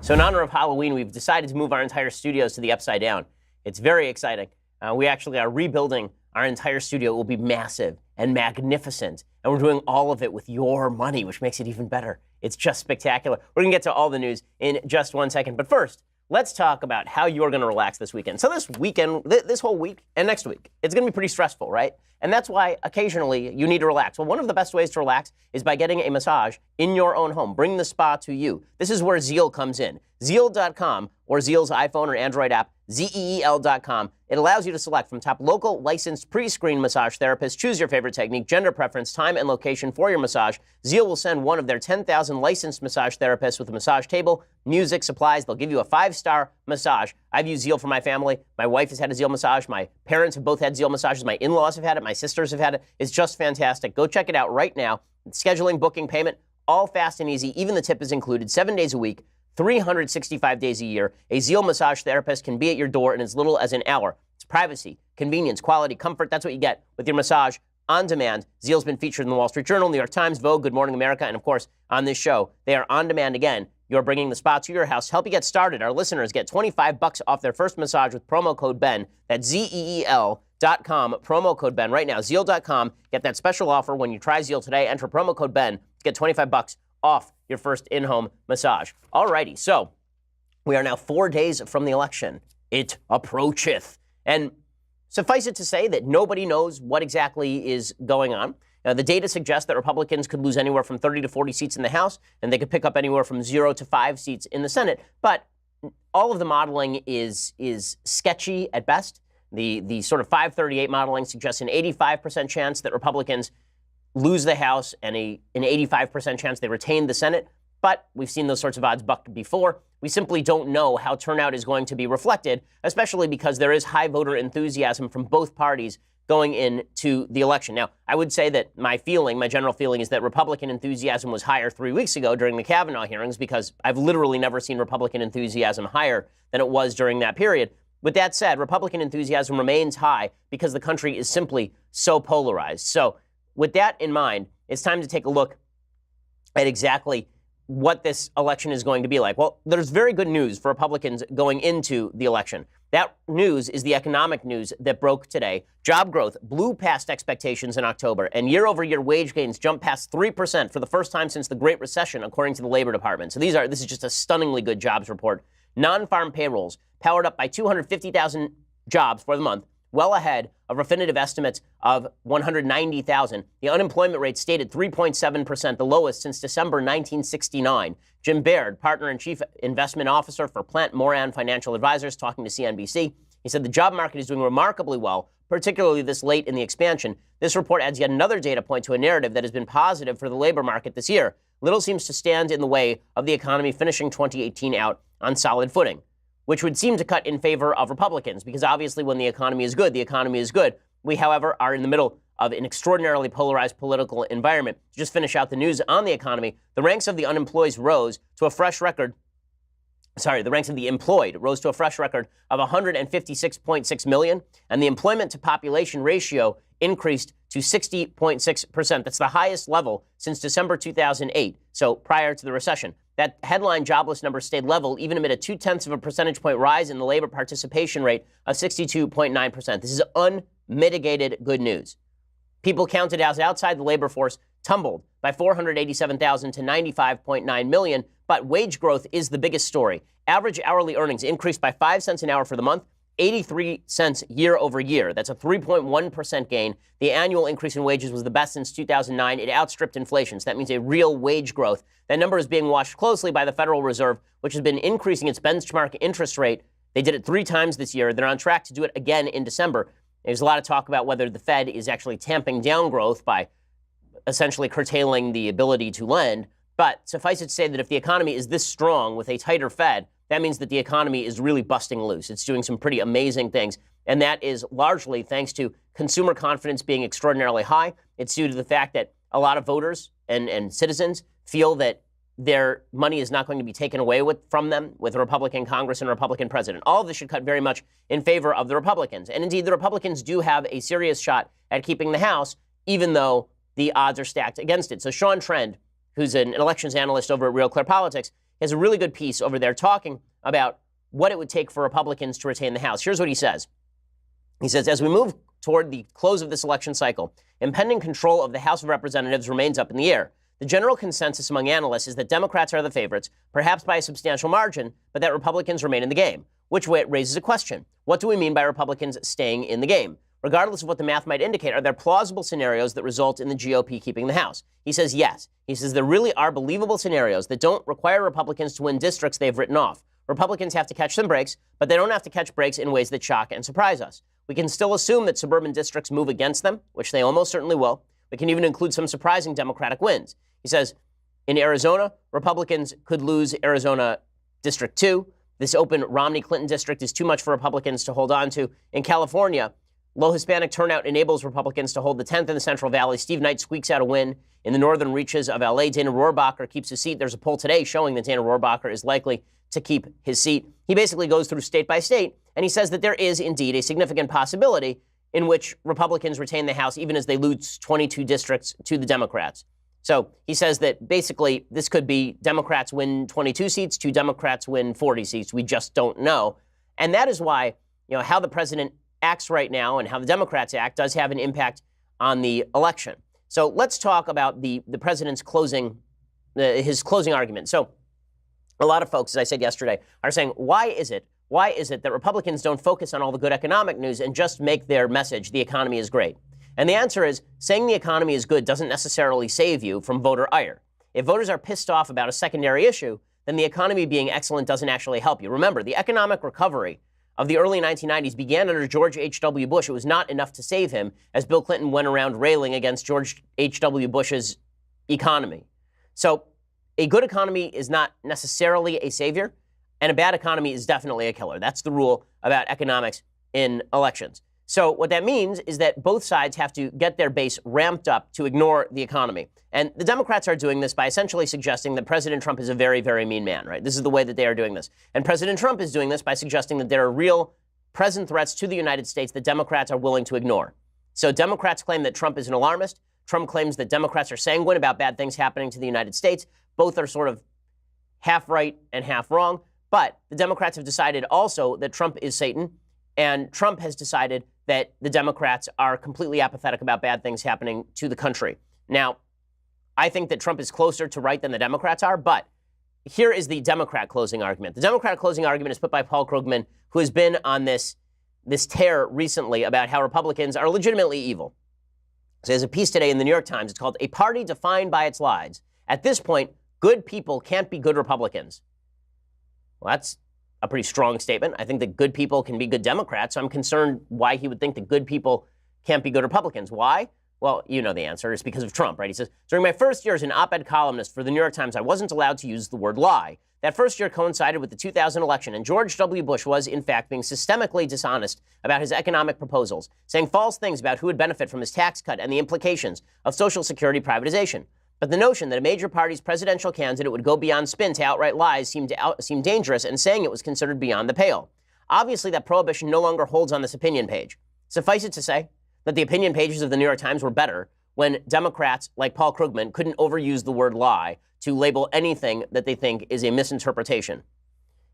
So in honor of Halloween, we've decided to move our entire studios to the Upside Down. It's very exciting. We actually are rebuilding our entire studio. It will be massive and magnificent. And we're doing all of it with your money, which makes it even better. It's just spectacular. We're going to get to all the news in just 1 second. But first, let's talk about how you're going to relax this weekend. So this weekend, this whole week and next week, it's going to be pretty stressful, right? And that's why occasionally you need to relax. Well, one of the best ways to relax is by getting a massage in your own home. Bring the spa to you. This is where Zeal comes in. Zeal.com or Zeal's iPhone or Android app, ZEEL.com. It allows you to select from top local licensed pre-screened massage therapists. Choose your favorite technique, gender preference, time, and location for your massage. Zeal will send one of their 10,000 licensed massage therapists with a massage table, music, supplies. They'll give you a 5-star massage. I've used Zeal for my family. My wife has had a Zeal massage. My parents have both had Zeal massages. My in-laws have had it. My sisters have had it. It's just fantastic. Go check it out right now. Scheduling, booking, payment, all fast and easy. Even the tip is included 7 days a week. 365 days a year. A Zeal massage therapist can be at your door in as little as an hour. It's privacy, convenience, quality, comfort. That's what you get with your massage on demand. Zeal's been featured in the Wall Street Journal, New York Times, Vogue, Good Morning America, and of course, on this show. They are on demand again. You're bringing the spa to your house. To help you get started, our listeners get $25 off their first massage with promo code BEN. That's ZEEL.com, promo code BEN. Right now, Zeal.com. Get that special offer when you try Zeal today. Enter promo code BEN to get $25 off your first in-home massage. Alrighty, so we are now 4 days from the election. It approacheth. And suffice it to say that nobody knows what exactly is going on. Now, the data suggests that Republicans could lose anywhere from 30 to 40 seats in the House, and they could pick up anywhere from 0 to 5 seats in the Senate. But all of the modeling is sketchy at best. The sort of 538 modeling suggests an 85% chance that Republicans lose the House and an 85% chance they retain the Senate. But we've seen those sorts of odds bucked before. We simply don't know how turnout is going to be reflected, especially because there is high voter enthusiasm from both parties going into the election. Now, I would say that my general feeling is that Republican enthusiasm was higher 3 weeks ago during the Kavanaugh hearings, because I've literally never seen Republican enthusiasm higher than it was during that period. With that said, Republican enthusiasm remains high because the country is simply so polarized. So with that in mind, it's time to take a look at exactly what this election is going to be like. Well, there's very good news for Republicans going into the election. That news is the economic news that broke today. Job growth blew past expectations in October, and year-over-year wage gains jumped past 3% for the first time since the Great Recession, according to the Labor Department. So this is just a stunningly good jobs report. Non-farm payrolls powered up by 250,000 jobs for the month, well ahead of Refinitiv estimates of 190,000. The unemployment rate stayed at 3.7%, the lowest since December 1969. Jim Baird, partner and chief investment officer for Plant Moran Financial Advisors, talking to CNBC. He said the job market is doing remarkably well, particularly this late in the expansion. This report adds yet another data point to a narrative that has been positive for the labor market this year. Little seems to stand in the way of the economy finishing 2018 out on solid footing, which would seem to cut in favor of Republicans, because obviously when the economy is good, the economy is good. We, however, are in the middle of an extraordinarily polarized political environment. To just finish out the news on the economy, the ranks of the unemployed rose to a fresh record. The ranks of the employed rose to a fresh record of 156.6 million, and the employment to population ratio increased to 60.6%. That's the highest level since December 2008, so prior to the recession. That headline jobless number stayed level even amid a 0.2 percentage point rise in the labor participation rate of 62.9%. This is unmitigated good news. People counted as outside the labor force tumbled by 487,000 to 95.9 million, but wage growth is the biggest story. Average hourly earnings increased by 5 cents an hour for the month, 83 cents year over year. That's a 3.1% gain. The annual increase in wages was the best since 2009. It outstripped inflation, so that means a real wage growth. That number is being watched closely by the Federal Reserve, which has been increasing its benchmark interest rate. They did it 3 times this year. They're on track to do it again in December. There's a lot of talk about whether the Fed is actually tamping down growth by essentially curtailing the ability to lend. But suffice it to say that if the economy is this strong with a tighter Fed, that means that the economy is really busting loose. It's doing some pretty amazing things. And that is largely thanks to consumer confidence being extraordinarily high. It's due to the fact that a lot of voters and citizens feel that their money is not going to be taken away from them with a Republican Congress and a Republican president. All of this should cut very much in favor of the Republicans. And indeed, the Republicans do have a serious shot at keeping the House, even though the odds are stacked against it. So Sean Trend, who's an elections analyst over at Real Clear Politics, He has a really good piece over there talking about what it would take for Republicans to retain the House. Here's what he says. He says, as we move toward the close of this election cycle, impending control of the House of Representatives remains up in the air. The general consensus among analysts is that Democrats are the favorites, perhaps by a substantial margin, but that Republicans remain in the game, which raises a question. What do we mean by Republicans staying in the game? Regardless of what the math might indicate, are there plausible scenarios that result in the GOP keeping the House? He says yes. He says there really are believable scenarios that don't require Republicans to win districts they've written off. Republicans have to catch some breaks, but they don't have to catch breaks in ways that shock and surprise us. We can still assume that suburban districts move against them, which they almost certainly will. We can even include some surprising Democratic wins. He says, in Arizona, Republicans could lose Arizona District 2. This open Romney-Clinton district is too much for Republicans to hold on to. In California, low Hispanic turnout enables Republicans to hold the 10th in the Central Valley. Steve Knight squeaks out a win. In the northern reaches of L.A., Dana Rohrabacher keeps his seat. There's a poll today showing that Dana Rohrabacher is likely to keep his seat. He basically goes through state by state, and he says that there is indeed a significant possibility in which Republicans retain the House even as they lose 22 districts to the Democrats. So he says that basically this could be Democrats win 22 seats, two Democrats win 40 seats. We just don't know. And that is why, how the president acts right now and how the Democrats act does have an impact on the election. So let's talk about the president's his closing argument. So a lot of folks, as I said yesterday, are saying, why is it that Republicans don't focus on all the good economic news and just make their message, the economy is great? And the answer is, saying the economy is good doesn't necessarily save you from voter ire. If voters are pissed off about a secondary issue, then the economy being excellent doesn't actually help you. Remember, the economic recovery of the early 1990s began under George H.W. Bush. It was not enough to save him, as Bill Clinton went around railing against George H.W. Bush's economy. So a good economy is not necessarily a savior, and a bad economy is definitely a killer. That's the rule about economics in elections. So what that means is that both sides have to get their base ramped up to ignore the economy. And the Democrats are doing this by essentially suggesting that President Trump is a very, very mean man, right? This is the way that they are doing this. And President Trump is doing this by suggesting that there are real present threats to the United States that Democrats are willing to ignore. So Democrats claim that Trump is an alarmist. Trump claims that Democrats are sanguine about bad things happening to the United States. Both are sort of half right and half wrong. But the Democrats have decided also that Trump is Satan. And Trump has decided that the Democrats are completely apathetic about bad things happening to the country. Now, I think that Trump is closer to right than the Democrats are, but here is the Democrat closing argument. The Democrat closing argument is put by Paul Krugman, who has been on this tear recently about how Republicans are legitimately evil. So there's a piece today in the New York Times. It's called "A Party Defined by Its Lies." At this point, good people can't be good Republicans. Well, that's a pretty strong statement. I think that good people can be good Democrats. So I'm concerned why he would think that good people can't be good Republicans. Why? Well, you know the answer. It's because of Trump, right? He says, during my first year as an op-ed columnist for the New York Times, I wasn't allowed to use the word lie. That first year coincided with the 2000 election, and George W. Bush was, in fact, being systemically dishonest about his economic proposals, saying false things about who would benefit from his tax cut and the implications of Social Security privatization. But the notion that a major party's presidential candidate would go beyond spin to outright lies seemed dangerous, and saying it was considered beyond the pale. Obviously, that prohibition no longer holds on this opinion page. Suffice it to say that the opinion pages of the New York Times were better when Democrats like Paul Krugman couldn't overuse the word lie to label anything that they think is a misinterpretation.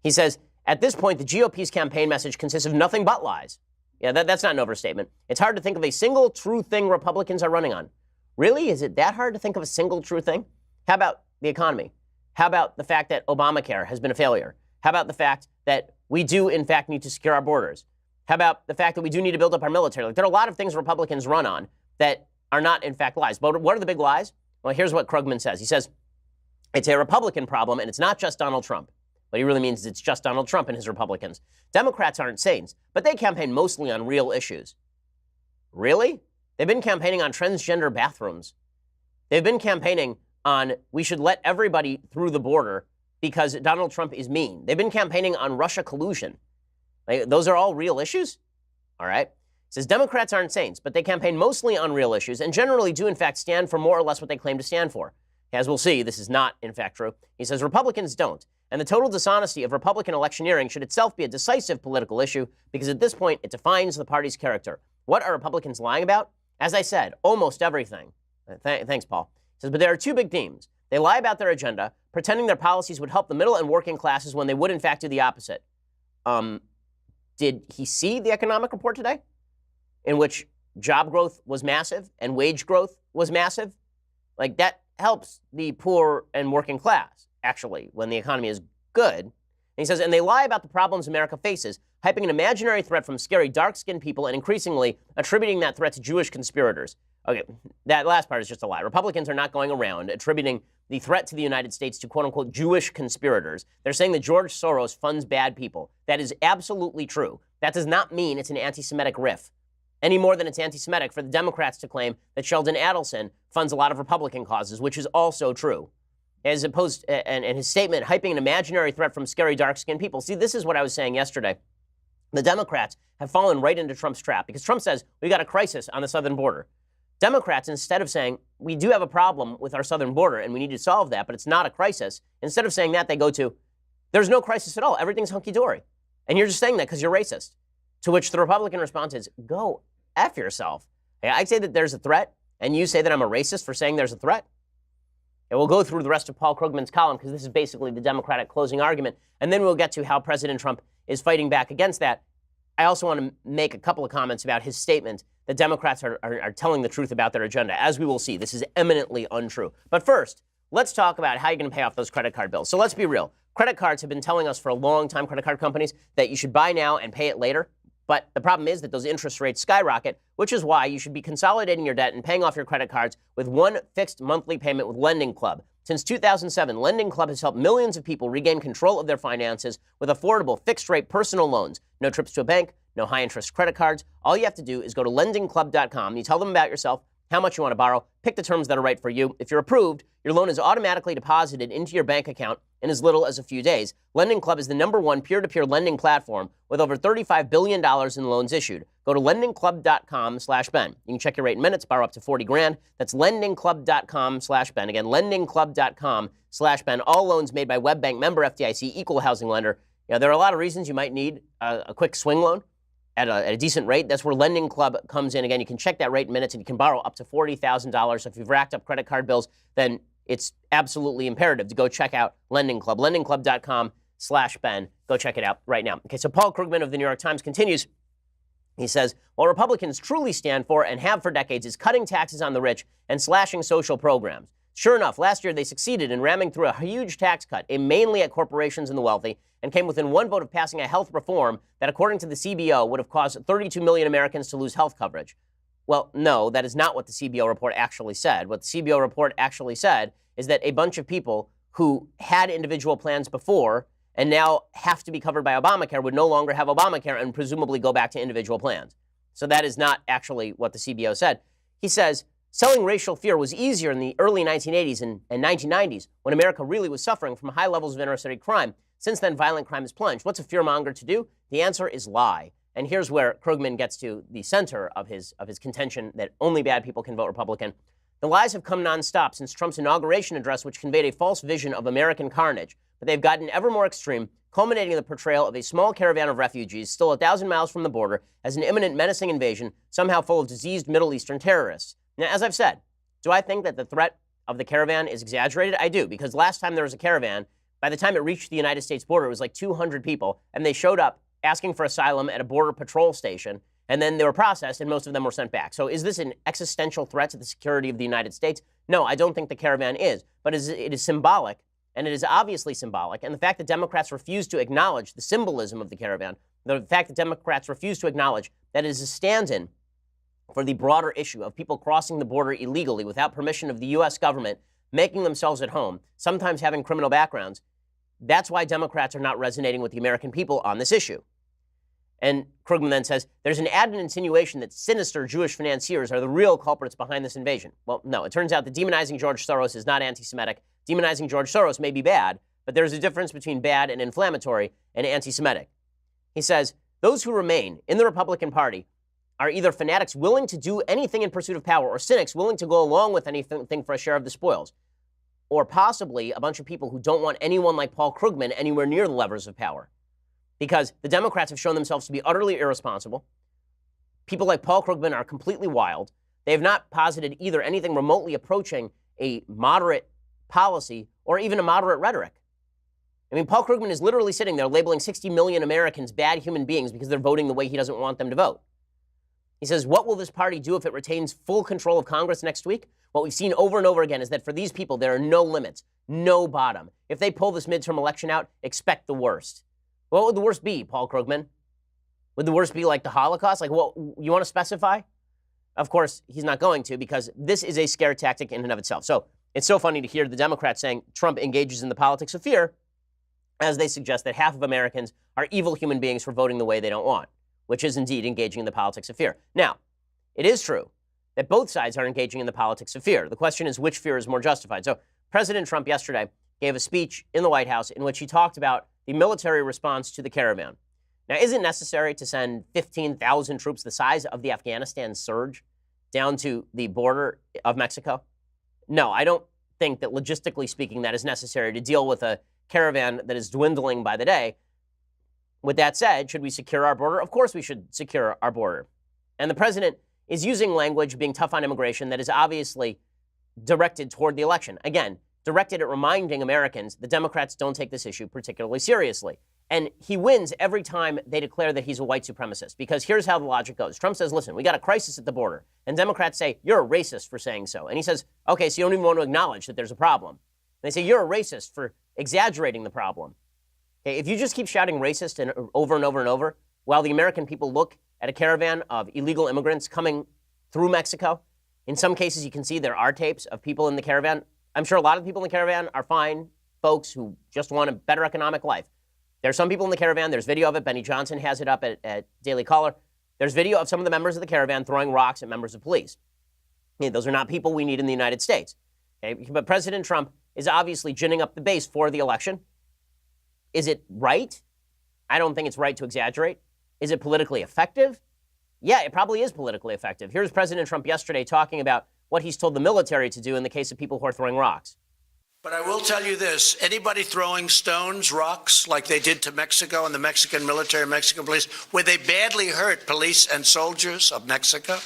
He says, at this point, the GOP's campaign message consists of nothing but lies. Yeah, that's not an overstatement. It's hard to think of a single true thing Republicans are running on. Really? Is it that hard to think of a single true thing? How about the economy? How about the fact that Obamacare has been a failure? How about the fact that we do, in fact, need to secure our borders? How about the fact that we do need to build up our military? Like, there are a lot of things Republicans run on that are not, in fact, lies. But what are the big lies? Well, here's what Krugman says. He says, it's a Republican problem, and it's not just Donald Trump. What he really means is it's just Donald Trump and his Republicans. Democrats aren't saints, but they campaign mostly on real issues. Really? They've been campaigning on transgender bathrooms. They've been campaigning on we should let everybody through the border because Donald Trump is mean. They've been campaigning on Russia collusion. Those are all real issues? All right. He says Democrats aren't saints, but they campaign mostly on real issues and generally do, in fact, stand for more or less what they claim to stand for. As we'll see, this is not, in fact, true. He says Republicans don't. And the total dishonesty of Republican electioneering should itself be a decisive political issue because at this point, it defines the party's character. What are Republicans lying about? As I said, almost everything. Thanks, Paul. He says, but there are two big themes. They lie about their agenda, pretending their policies would help the middle and working classes when they would, in fact, do the opposite. Did he see the economic report today, in which job growth was massive and wage growth was massive? Like, that helps the poor and working class, actually, when the economy is good. And he says, and they lie about the problems America faces, hyping an imaginary threat from scary dark-skinned people and increasingly attributing that threat to Jewish conspirators. Okay, that last part is just a lie. Republicans are not going around attributing the threat to the United States to quote-unquote Jewish conspirators. They're saying that George Soros funds bad people. That is absolutely true. That does not mean it's an anti-Semitic riff, any more than it's anti-Semitic for the Democrats to claim that Sheldon Adelson funds a lot of Republican causes, which is also true. As opposed, and his statement, hyping an imaginary threat from scary dark-skinned people. See, this is what I was saying yesterday. The Democrats have fallen right into Trump's trap because Trump says we got a crisis on the southern border. Democrats, instead of saying we do have a problem with our southern border and we need to solve that, but it's not a crisis, instead of saying that, they go to, there's no crisis at all. Everything's hunky-dory. And you're just saying that because you're racist. To which the Republican response is, go F yourself. I say that there's a threat, and you say that I'm a racist for saying there's a threat? And we'll go through the rest of Paul Krugman's column because this is basically the Democratic closing argument, and then we'll get to how President Trump is fighting back against that. I also want to make a couple of comments about his statement that Democrats are telling the truth about their agenda. As we will see, this is eminently untrue. But first, let's talk about how you're going to pay off those credit card bills. So let's be real. Credit cards have been telling us for a long time, credit card companies, that you should buy now and pay it later. But the problem is that those interest rates skyrocket, which is why you should be consolidating your debt and paying off your credit cards with one fixed monthly payment with Lending Club. Since 2007, Lending Club has helped millions of people regain control of their finances with affordable fixed-rate personal loans. No trips to a bank, no high-interest credit cards. All you have to do is go to lendingclub.com. You tell them about yourself, how much you want to borrow, pick the terms that are right for you. If you're approved, your loan is automatically deposited into your bank account in as little as a few days. Lending Club is the #1 peer-to-peer lending platform with over $35 billion in loans issued. Go to lendingclub.com/Ben. You can check your rate in minutes, borrow up to $40,000. That's lendingclub.com/Ben. Again, lendingclub.com/Ben. All loans made by WebBank, member FDIC, equal housing lender. Now, there are a lot of reasons you might need a quick swing loan at a decent rate. That's where Lending Club comes in. Again, you can check that rate in minutes and you can borrow up to $40,000. So if you've racked up credit card bills, then it's absolutely imperative to go check out Lending Club. Lendingclub.com/Ben. Go check it out right now. Okay, so Paul Krugman of the New York Times continues. He says, what Republicans truly stand for and have for decades is cutting taxes on the rich and slashing social programs. Sure enough, last year they succeeded in ramming through a huge tax cut, aimed mainly at corporations and the wealthy, and came within one vote of passing a health reform that, according to the CBO, would have caused 32 million Americans to lose health coverage. Well, no, that is not what the CBO report actually said. What the CBO report actually said is that a bunch of people who had individual plans before and now have to be covered by Obamacare would no longer have Obamacare and presumably go back to individual plans. So that is not actually what the CBO said. He says, selling racial fear was easier in the early 1980s and 1990s when America really was suffering from high levels of inner-city crime. Since then, violent crime has plunged. What's a fearmonger to do? The answer is lie. And here's where Krugman gets to the center of his contention that only bad people can vote Republican. The lies have come nonstop since Trump's inauguration address, which conveyed a false vision of American carnage. But they've gotten ever more extreme, culminating in the portrayal of a small caravan of refugees still 1,000 miles from the border as an imminent menacing invasion, somehow full of diseased Middle Eastern terrorists. Now, as I've said, do I think that the threat of the caravan is exaggerated? I do, because last time there was a caravan, by the time it reached the United States border, it was like 200 people, and they showed up asking for asylum at a border patrol station, and then they were processed, and most of them were sent back. So is this an existential threat to the security of the United States? No, I don't think the caravan is, but it is symbolic, and it is obviously symbolic, and the fact that Democrats refuse to acknowledge the symbolism of the caravan, the fact that Democrats refuse to acknowledge that it is a stand-in for the broader issue of people crossing the border illegally without permission of the U.S. government, making themselves at home, sometimes having criminal backgrounds, that's why Democrats are not resonating with the American people on this issue. And Krugman then says, there's an added insinuation that sinister Jewish financiers are the real culprits behind this invasion. Well, no, it turns out that demonizing George Soros is not anti-Semitic. Demonizing George Soros may be bad, but there's a difference between bad and inflammatory and anti-Semitic. He says, those who remain in the Republican Party are either fanatics willing to do anything in pursuit of power or cynics willing to go along with anything for a share of the spoils. Or possibly a bunch of people who don't want anyone like Paul Krugman anywhere near the levers of power. Because the Democrats have shown themselves to be utterly irresponsible. People like Paul Krugman are completely wild. They have not posited either anything remotely approaching a moderate policy or even a moderate rhetoric. I mean, Paul Krugman is literally sitting there labeling 60 million Americans bad human beings because they're voting the way he doesn't want them to vote. He says, what will this party do if it retains full control of Congress next week? What we've seen over and over again is that for these people, there are no limits, no bottom. If they pull this midterm election out, expect the worst. What would the worst be, Paul Krugman? Would the worst be like the Holocaust? Like, what, you want to specify? Of course, he's not going to, because this is a scare tactic in and of itself. So it's so funny to hear the Democrats saying Trump engages in the politics of fear as they suggest that half of Americans are evil human beings for voting the way they don't want, which is indeed engaging in the politics of fear. Now, it is true that both sides are engaging in the politics of fear. The question is which fear is more justified. So President Trump yesterday gave a speech in the White House in which he talked about the military response to the caravan. Now, is it necessary to send 15,000 troops the size of the Afghanistan surge down to the border of Mexico? No, I don't think that logistically speaking that is necessary to deal with a caravan that is dwindling by the day. With that said, should we secure our border? Of course we should secure our border. And the president is using language being tough on immigration that is obviously directed toward the election. Again, directed at reminding Americans the Democrats don't take this issue particularly seriously. And he wins every time they declare that he's a white supremacist, because here's how the logic goes. Trump says, listen, we got a crisis at the border. And Democrats say, you're a racist for saying so. And he says, okay, so you don't even want to acknowledge that there's a problem. And they say, you're a racist for exaggerating the problem. Okay, if you just keep shouting racist and over and over and over, while the American people look at a caravan of illegal immigrants coming through Mexico, in some cases you can see there are tapes of people in the caravan. I'm sure a lot of the people in the caravan are fine folks who just want a better economic life. There are some people in the caravan. There's video of it. Benny Johnson has it up at Daily Caller. There's video of some of the members of the caravan throwing rocks at members of police. Those are not people we need in the United States. Okay? But President Trump is obviously ginning up the base for the election. Is it right? I don't think it's right to exaggerate. Is it politically effective? Yeah, it probably is politically effective. Here's President Trump yesterday talking about what he's told the military to do in the case of people who are throwing rocks. But I will tell you this, anybody throwing stones, rocks, like they did to Mexico and the Mexican military, Mexican police, where they badly hurt police and soldiers of Mexico,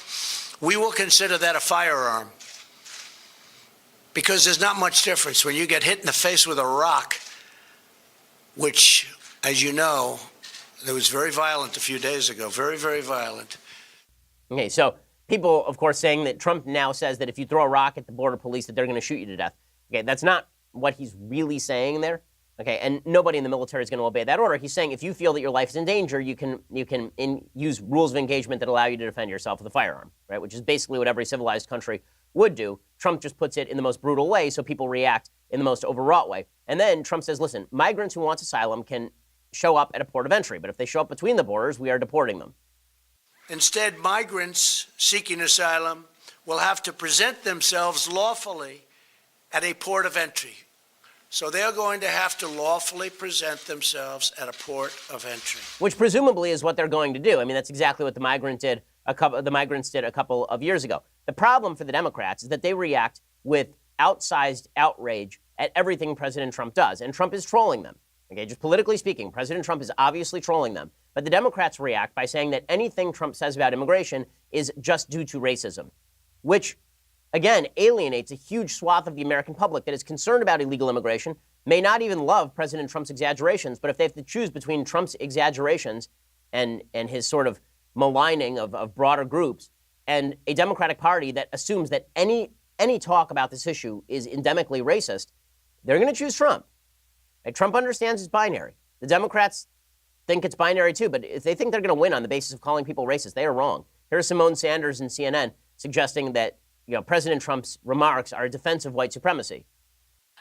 we will consider that a firearm. Because there's not much difference when you get hit in the face with a rock, which, as you know, it was very violent a few days ago, very, very violent. Okay, so people, of course, saying that Trump now says that if you throw a rock at the border police, that they're going to shoot you to death. Okay, that's not what he's really saying there. Okay, and nobody in the military is going to obey that order. He's saying if you feel that your life is in danger, you can use rules of engagement that allow you to defend yourself with a firearm, right? Which is basically what every civilized country would do. Trump just puts it in the most brutal way, so people react in the most overwrought way. And then Trump says, listen, migrants who want asylum can show up at a port of entry, but if they show up between the borders, we are deporting them. Instead, migrants seeking asylum will have to present themselves lawfully at a port of entry. So they're going to have to lawfully present themselves at a port of entry. Which presumably is what they're going to do. I mean, that's exactly what the migrants did a couple of years ago. The problem for the Democrats is that they react with outsized outrage at everything President Trump does. And Trump is trolling them. Okay, just politically speaking, President Trump is obviously trolling them. But the Democrats react by saying that anything Trump says about immigration is just due to racism, which, again, alienates a huge swath of the American public that is concerned about illegal immigration, may not even love President Trump's exaggerations, but if they have to choose between Trump's exaggerations and his sort of maligning of broader groups and a Democratic Party that assumes that any talk about this issue is endemically racist, they're going to choose Trump. Right? Trump understands it's binary. The Democrats think it's binary too, but if they think they're going to win on the basis of calling people racist, they are wrong. Here's Simone Sanders in CNN suggesting that President Trump's remarks are a defense of white supremacy.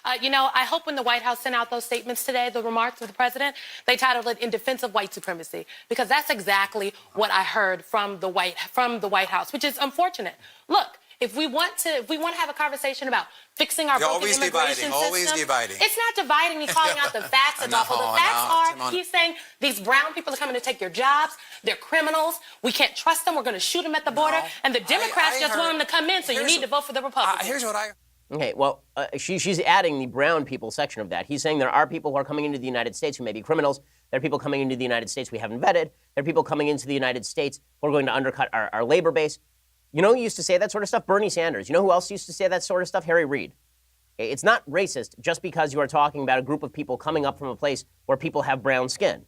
I hope when the White House sent out those statements today, the remarks of the president, they titled it "In Defense of White Supremacy," because that's exactly what I heard from the White House, which is unfortunate. Look, if we want to have a conversation about fixing our broken immigration system, always dividing. It's not dividing me, calling out the facts. It's awful. The facts are, he's saying these brown people are coming to take your jobs. They're criminals. We can't trust them. We're going to shoot them at the border. And the Democrats just want them to come in, so you need to vote for the Republicans. Here's what I... Okay, well, she's adding the brown people section of that. He's saying there are people who are coming into the United States who may be criminals. There are people coming into the United States we haven't vetted. There are people coming into the United States who are going to undercut our labor base. You know who used to say that sort of stuff? Bernie Sanders. You know who else used to say that sort of stuff? Harry Reid. Okay, it's not racist just because you are talking about a group of people coming up from a place where people have brown skin.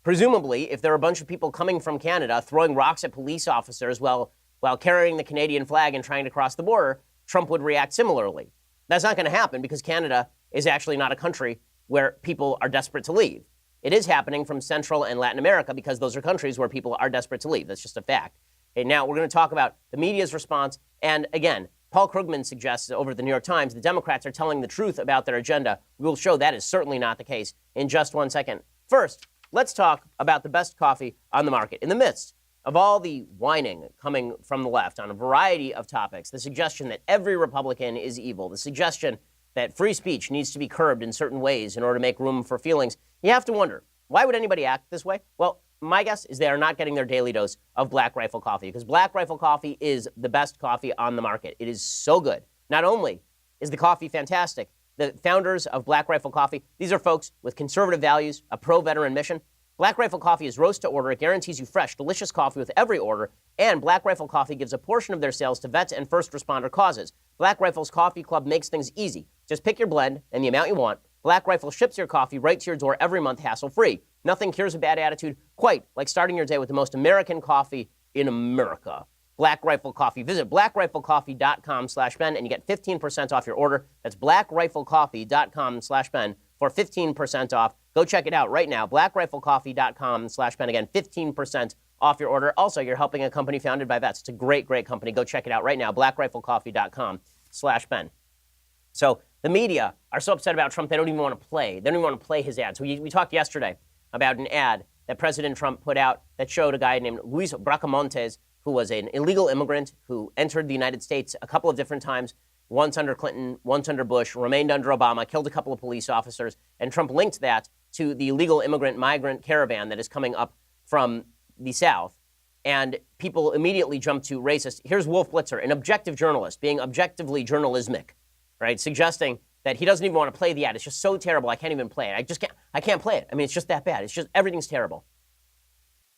Presumably, if there are a bunch of people coming from Canada throwing rocks at police officers while carrying the Canadian flag and trying to cross the border, Trump would react similarly. That's not going to happen because Canada is actually not a country where people are desperate to leave. It is happening from Central and Latin America because those are countries where people are desperate to leave. That's just a fact. Okay, now we're going to talk about the media's response. And again, Paul Krugman suggests over at the New York Times the Democrats are telling the truth about their agenda. We will show that is certainly not the case in just 1 second. First, let's talk about the best coffee on the market. In the midst of all the whining coming from the left on a variety of topics, the suggestion that every Republican is evil, the suggestion that free speech needs to be curbed in certain ways in order to make room for feelings, you have to wonder, why would anybody act this way? Well, my guess is they are not getting their daily dose of Black Rifle coffee, because Black Rifle coffee is the best coffee on the market. It is so good. Not only is the coffee fantastic, the founders of Black Rifle Coffee, these are folks with conservative values, a pro-veteran mission. Black Rifle Coffee is roast to order. It guarantees you fresh, delicious coffee with every order. And Black Rifle Coffee gives a portion of their sales to vets and first responder causes. Black Rifle's Coffee Club makes things easy. Just pick your blend and the amount you want. Black Rifle ships your coffee right to your door every month, hassle-free. Nothing cures a bad attitude quite like starting your day with the most American coffee in America. Black Rifle Coffee. Visit blackriflecoffee.com/Ben and you get 15% off your order. That's blackriflecoffee.com/Ben for 15% off. Go check it out right now. blackriflecoffee.com/Ben. Again, 15% off your order. Also, you're helping a company founded by vets. It's a great, great company. Go check it out right now. blackriflecoffee.com/Ben. So the media are so upset about Trump, they don't even want to play. They don't even want to play his ad. So we talked yesterday about an ad that President Trump put out that showed a guy named Luis Bracamontes, who was an illegal immigrant who entered the United States a couple of different times, once under Clinton, once under Bush, remained under Obama, killed a couple of police officers, and Trump linked that to the illegal migrant caravan that is coming up from the South. And people immediately jumped to racist. Here's Wolf Blitzer, an objective journalist, being objectively journalismic, right? Suggesting that he doesn't even want to play the ad. It's just so terrible, I can't even play it. I can't play it. I mean, it's just that bad. It's just, everything's terrible.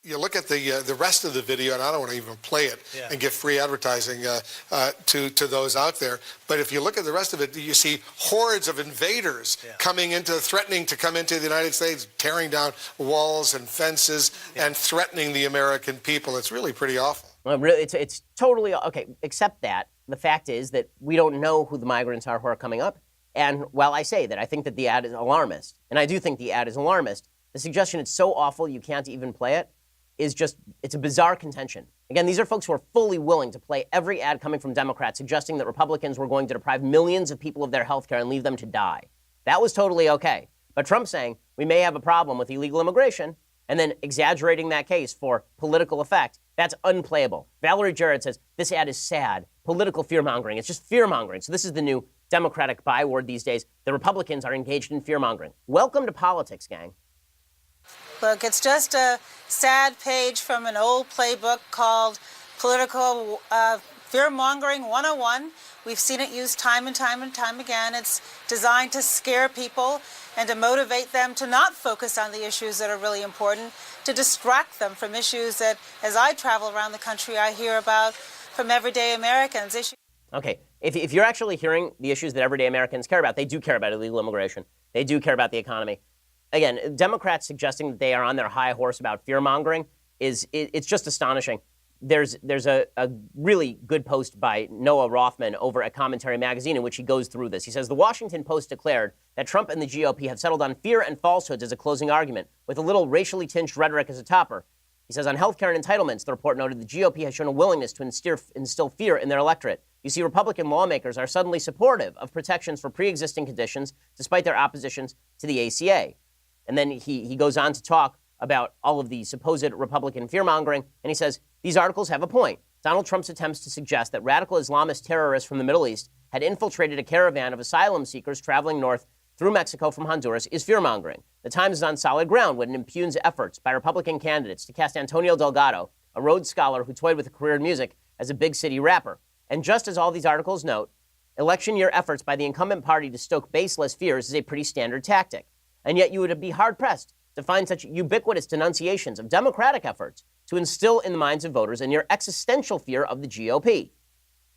You look at the rest of the video, and I don't want to even play it and give free advertising to those out there. But if you look at the rest of it, you see hordes of invaders threatening to come into the United States, tearing down walls and fences and threatening the American people. It's really pretty awful. Well, really, it's totally okay. Except that the fact is that we don't know who the migrants are who are coming up. And while I say that I think that the ad is alarmist, and I do think the ad is alarmist, the suggestion it's so awful you can't even play it is just, it's a bizarre contention. Again, these are folks who are fully willing to play every ad coming from Democrats suggesting that Republicans were going to deprive millions of people of their health care and leave them to die. That was totally okay. But Trump saying we may have a problem with illegal immigration and then exaggerating that case for political effect, that's unplayable. Valerie Jarrett says this ad is sad, political fear-mongering. It's just fear-mongering. So this is the new Democratic byword these days. The Republicans are engaged in fear-mongering. Welcome to politics, gang. Look, it's just a sad page from an old playbook called Political Fear-Mongering 101. We've seen it used time and time and time again. It's designed to scare people and to motivate them to not focus on the issues that are really important, to distract them from issues that, as I travel around the country, I hear about from everyday Americans. Okay, if you're actually hearing the issues that everyday Americans care about, they do care about illegal immigration. They do care about the economy. Again, Democrats suggesting that they are on their high horse about fear-mongering it's just astonishing. There's a really good post by Noah Rothman over at Commentary Magazine in which he goes through this. He says, the Washington Post declared that Trump and the GOP have settled on fear and falsehoods as a closing argument, with a little racially tinged rhetoric as a topper. He says, on health care and entitlements, the report noted the GOP has shown a willingness to instill fear in their electorate. You see, Republican lawmakers are suddenly supportive of protections for pre-existing conditions, despite their oppositions to the ACA. And then he goes on to talk about all of the supposed Republican fear-mongering, and he says, these articles have a point. Donald Trump's attempts to suggest that radical Islamist terrorists from the Middle East had infiltrated a caravan of asylum seekers traveling north through Mexico from Honduras is fear-mongering. The Times is on solid ground when it impugns efforts by Republican candidates to cast Antonio Delgado, a Rhodes Scholar who toyed with a career in music, as a big city rapper. And just as all these articles note, election year efforts by the incumbent party to stoke baseless fears is a pretty standard tactic. And yet you would be hard-pressed to find such ubiquitous denunciations of Democratic efforts to instill in the minds of voters a near existential fear of the GOP.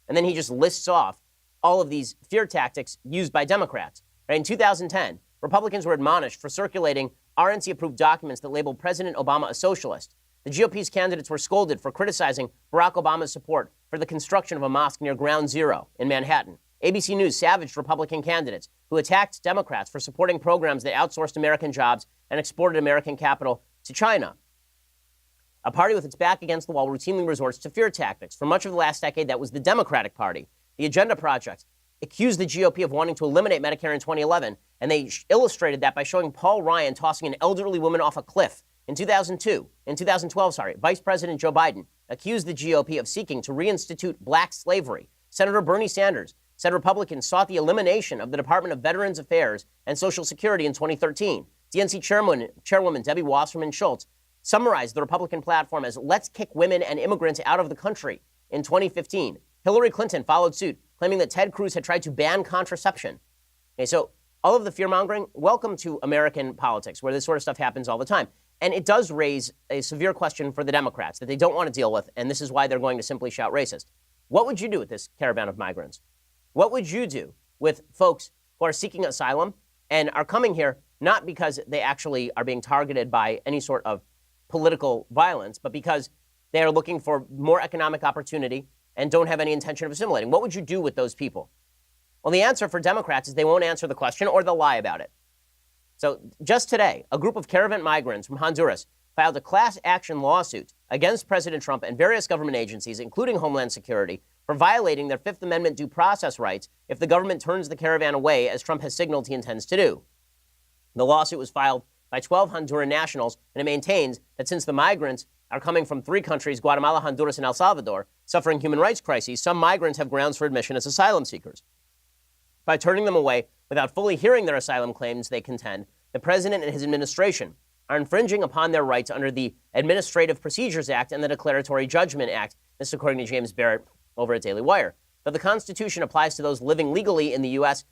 And then he just lists off all of these fear tactics used by Democrats. Right? In 2010, Republicans were admonished for circulating RNC-approved documents that labeled President Obama a socialist. The GOP's candidates were scolded for criticizing Barack Obama's support for the construction of a mosque near Ground Zero in Manhattan. ABC News savaged Republican candidates who attacked Democrats for supporting programs that outsourced American jobs and exported American capital to China. A party with its back against the wall routinely resorts to fear tactics. For much of the last decade, that was the Democratic Party. The Agenda Project accused the GOP of wanting to eliminate Medicare in 2011, and they illustrated that by showing Paul Ryan tossing an elderly woman off a cliff. In 2012, Vice President Joe Biden accused the GOP of seeking to reinstitute black slavery. Senator Bernie Sanders said Republicans sought the elimination of the Department of Veterans Affairs and Social Security in 2013. DNC Chairwoman Debbie Wasserman Schultz summarized the Republican platform as "let's kick women and immigrants out of the country" in 2015. Hillary Clinton followed suit, claiming that Ted Cruz had tried to ban contraception. Okay, so all of the fear-mongering, welcome to American politics, where this sort of stuff happens all the time. And it does raise a severe question for the Democrats that they don't want to deal with, and this is why they're going to simply shout racist. What would you do with this caravan of migrants? What would you do with folks who are seeking asylum and are coming here not because they actually are being targeted by any sort of political violence, but because they are looking for more economic opportunity and don't have any intention of assimilating? What would you do with those people? Well, the answer for Democrats is they won't answer the question or they'll lie about it. So just today, a group of caravan migrants from Honduras filed a class action lawsuit against President Trump and various government agencies, including Homeland Security, for violating their Fifth Amendment due process rights if the government turns the caravan away, as Trump has signaled he intends to do. The lawsuit was filed by 12 Honduran nationals, and it maintains that since the migrants are coming from 3 countries, Guatemala, Honduras, and El Salvador, suffering human rights crises, some migrants have grounds for admission as asylum seekers. By turning them away without fully hearing their asylum claims, they contend, the president and his administration are infringing upon their rights under the Administrative Procedures Act and the Declaratory Judgment Act. This is according to James Barrett over at Daily Wire. Though the Constitution applies to those living legally in the U.S.,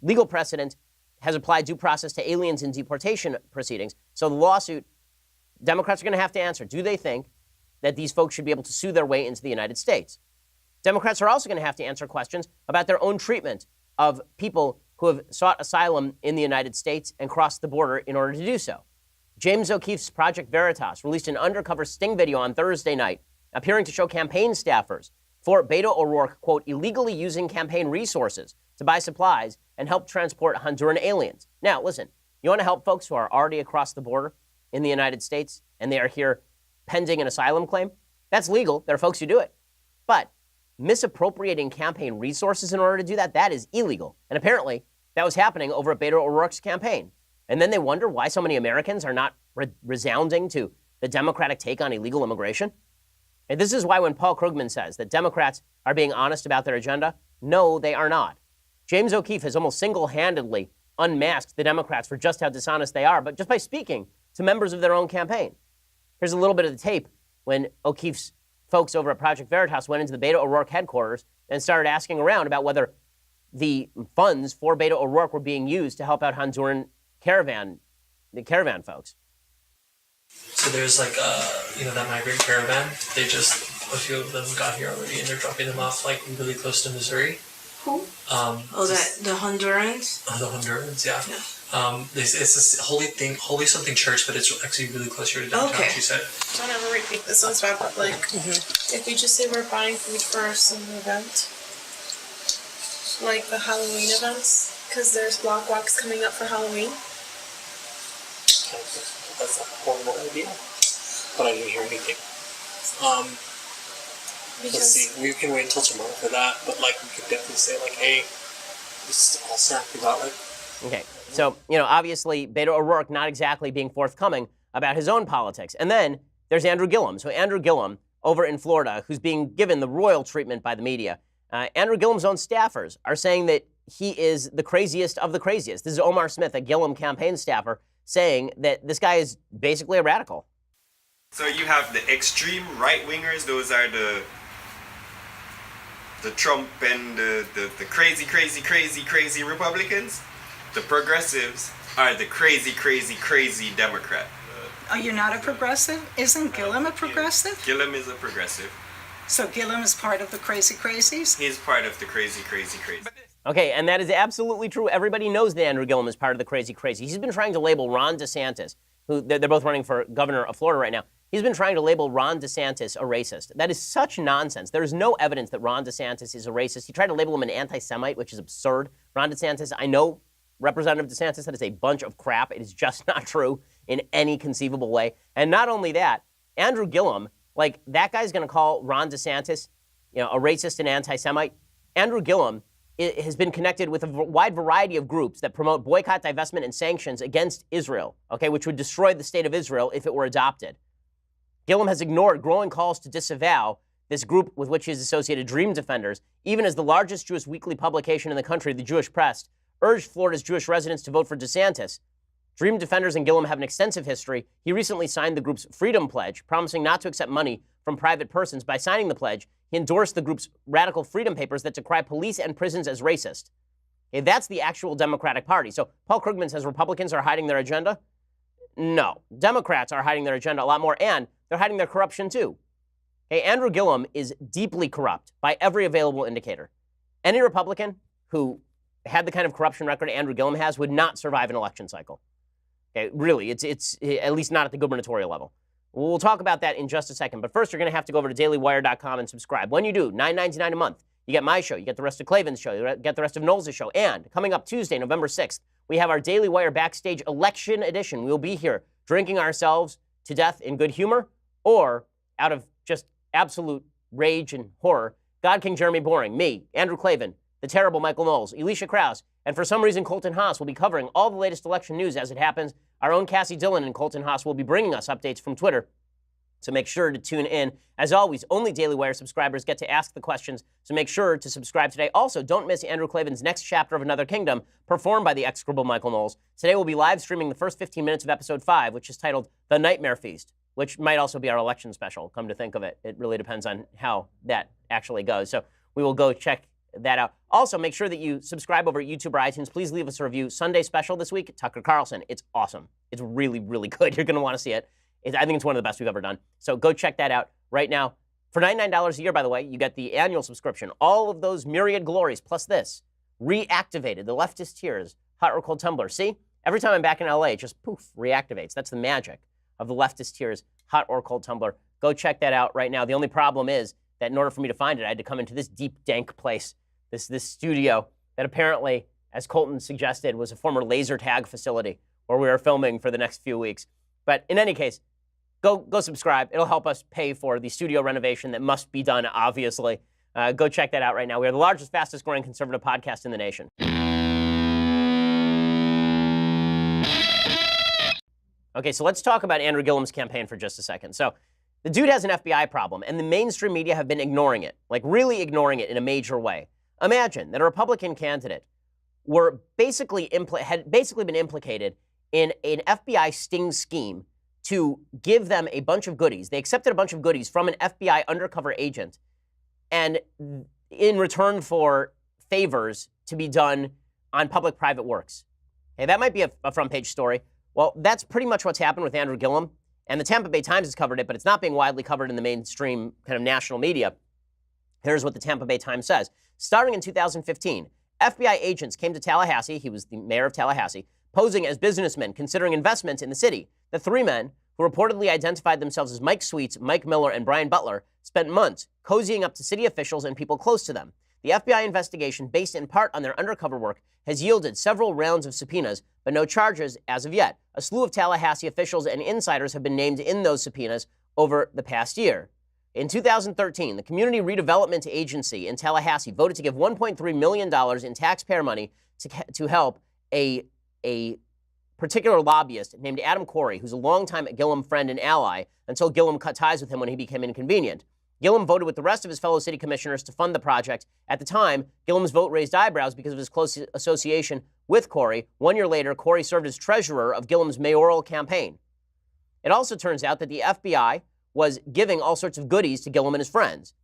legal precedent has applied due process to aliens in deportation proceedings. So the lawsuit, Democrats are going to have to answer. Do they think that these folks should be able to sue their way into the United States? Democrats are also going to have to answer questions about their own treatment of people who have sought asylum in the United States and crossed the border in order to do so. James O'Keefe's Project Veritas released an undercover sting video on Thursday night, appearing to show campaign staffers for Beto O'Rourke, quote, illegally using campaign resources to buy supplies and help transport Honduran aliens. Now, listen, you want to help folks who are already across the border in the United States and they are here pending an asylum claim? That's legal. There are folks who do it. But misappropriating campaign resources in order to do that, that is illegal. And apparently, that was happening over at Beto O'Rourke's campaign. And then they wonder why so many Americans are not resounding to the Democratic take on illegal immigration. And this is why when Paul Krugman says that Democrats are being honest about their agenda, no, they are not. James O'Keefe has almost single-handedly unmasked the Democrats for just how dishonest they are, but just by speaking to members of their own campaign. Here's a little bit of the tape when O'Keefe's folks over at Project Veritas went into the Beto O'Rourke headquarters and started asking around about whether the funds for Beto O'Rourke were being used to help out Honduran caravan folks. So there's like, that migrant caravan. A few of them got here already, and they're dropping them off like really close to Missouri. Who? The Hondurans? The Hondurans, yeah. It's a holy something church, but it's actually really close here to downtown, Okay. she said. Don't ever repeat this on spot, but if we just say we're buying food for some event, like the Halloween events, because there's block walks coming up for Halloween. That's a horrible idea, but I didn't hear anything. Let's see, we can wait until tomorrow for that, but we could definitely say hey, this is all snack we got, Okay, so, obviously Beto O'Rourke not exactly being forthcoming about his own politics. And then there's Andrew Gillum. So Andrew Gillum over in Florida, who's being given the royal treatment by the media. Andrew Gillum's own staffers are saying that he is the craziest of the craziest. This is Omar Smith, a Gillum campaign staffer, saying that this guy is basically a radical. So you have the extreme right-wingers, those are the Trump and the crazy Republicans. The progressives are the crazy Democrat. Oh, you're not a progressive? Isn't Gillum a progressive? Gillum is a progressive. So Gillum is part of the crazy crazies? He's part of the crazy. Okay, and that is absolutely true. Everybody knows that Andrew Gillum is part of the crazy crazies. He's been trying to label Ron DeSantis, who they're both running for governor of Florida right now. He's been trying to label Ron DeSantis a racist. That is such nonsense. There is no evidence that Ron DeSantis is a racist. He tried to label him an anti-Semite, which is absurd. Ron DeSantis, I know Representative DeSantis, that is a bunch of crap. It is just not true in any conceivable way. And not only that, Andrew Gillum, like that guy's going to call Ron DeSantis, a racist and anti-Semite. Andrew Gillum has been connected with a wide variety of groups that promote boycott, divestment, and sanctions against Israel, okay, which would destroy the state of Israel if it were adopted. Gillum has ignored growing calls to disavow this group with which he is associated, Dream Defenders, even as the largest Jewish weekly publication in the country, the Jewish Press, urged Florida's Jewish residents to vote for DeSantis. Dream Defenders and Gillum have an extensive history. He recently signed the group's Freedom Pledge, promising not to accept money from private persons. By signing the pledge, he endorsed the group's radical freedom papers that decry police and prisons as racist. Okay, that's the actual Democratic Party. So Paul Krugman says Republicans are hiding their agenda. No, Democrats are hiding their agenda a lot more, and they're hiding their corruption too. Okay, Andrew Gillum is deeply corrupt by every available indicator. Any Republican who had the kind of corruption record Andrew Gillum has would not survive an election cycle. Okay, really, it's at least not at the gubernatorial level. We'll talk about that in just a second. But first, you're going to have to go over to dailywire.com and subscribe. When you do, $9.99 a month, you get my show, you get the rest of Klavan's show, you get the rest of Knowles' show. And coming up Tuesday, November 6th, we have our Daily Wire Backstage Election Edition. We'll be here drinking ourselves to death in good humor or out of just absolute rage and horror. God King Jeremy Boring, me, Andrew Klavan, the terrible Michael Knowles, Alicia Krause, and for some reason, Colton Haas will be covering all the latest election news as it happens. Our own Cassie Dillon and Colton Haas will be bringing us updates from Twitter. So make sure to tune in. As always, only Daily Wire subscribers get to ask the questions, so make sure to subscribe today. Also, don't miss Andrew Klavan's next chapter of Another Kingdom, performed by the execrable Michael Knowles. Today we'll be live streaming the first 15 minutes of episode 5, which is titled The Nightmare Feast, which might also be our election special, come to think of it. It really depends on how that actually goes. So we will go check that out. Also, make sure that you subscribe over at YouTube or iTunes. Please leave us a review. Sunday special this week, Tucker Carlson. It's awesome. It's really, really good. You're going to want to see it. I think it's one of the best we've ever done. So go check that out right now. For $99 a year, by the way, you get the annual subscription. All of those myriad glories, plus this. Reactivated, the leftist tears, hot or cold tumbler. See? Every time I'm back in LA, it just poof, reactivates. That's the magic of the leftist tears, hot or cold tumbler. Go check that out right now. The only problem is that in order for me to find it, I had to come into this deep, dank place. This studio that apparently, as Colton suggested, was a former laser tag facility where we were filming for the next few weeks. But in any case, go subscribe. It'll help us pay for the studio renovation that must be done, obviously. Go check that out right now. We are the largest, fastest growing conservative podcast in the nation. Okay, so let's talk about Andrew Gillum's campaign for just a second. So the dude has an FBI problem, and the mainstream media have been ignoring it, like really ignoring it in a major way. Imagine that a Republican candidate had basically been implicated in an FBI sting scheme to give them a bunch of goodies. They accepted a bunch of goodies from an FBI undercover agent, and in return for favors to be done on public-private works. Okay, that might be a front-page story. Well, that's pretty much what's happened with Andrew Gillum, and the Tampa Bay Times has covered it, but it's not being widely covered in the mainstream kind of national media. Here's what the Tampa Bay Times says. Starting in 2015, FBI agents came to Tallahassee, he was the mayor of Tallahassee, posing as businessmen considering investments in the city. The three men, who reportedly identified themselves as Mike Sweets, Mike Miller, and Brian Butler, spent months cozying up to city officials and people close to them. The FBI investigation, based in part on their undercover work, has yielded several rounds of subpoenas, but no charges as of yet. A slew of Tallahassee officials and insiders have been named in those subpoenas over the past year. In 2013, the Community Redevelopment Agency in Tallahassee voted to give $1.3 million in taxpayer money to help a particular lobbyist named Adam Corey, who's a longtime Gillum friend and ally, until Gillum cut ties with him when he became inconvenient. Gillum voted with the rest of his fellow city commissioners to fund the project. At the time, Gillum's vote raised eyebrows because of his close association with Corey. 1 year later, Corey served as treasurer of Gillum's mayoral campaign. It also turns out that the FBI was giving all sorts of goodies to Gillum and his friends.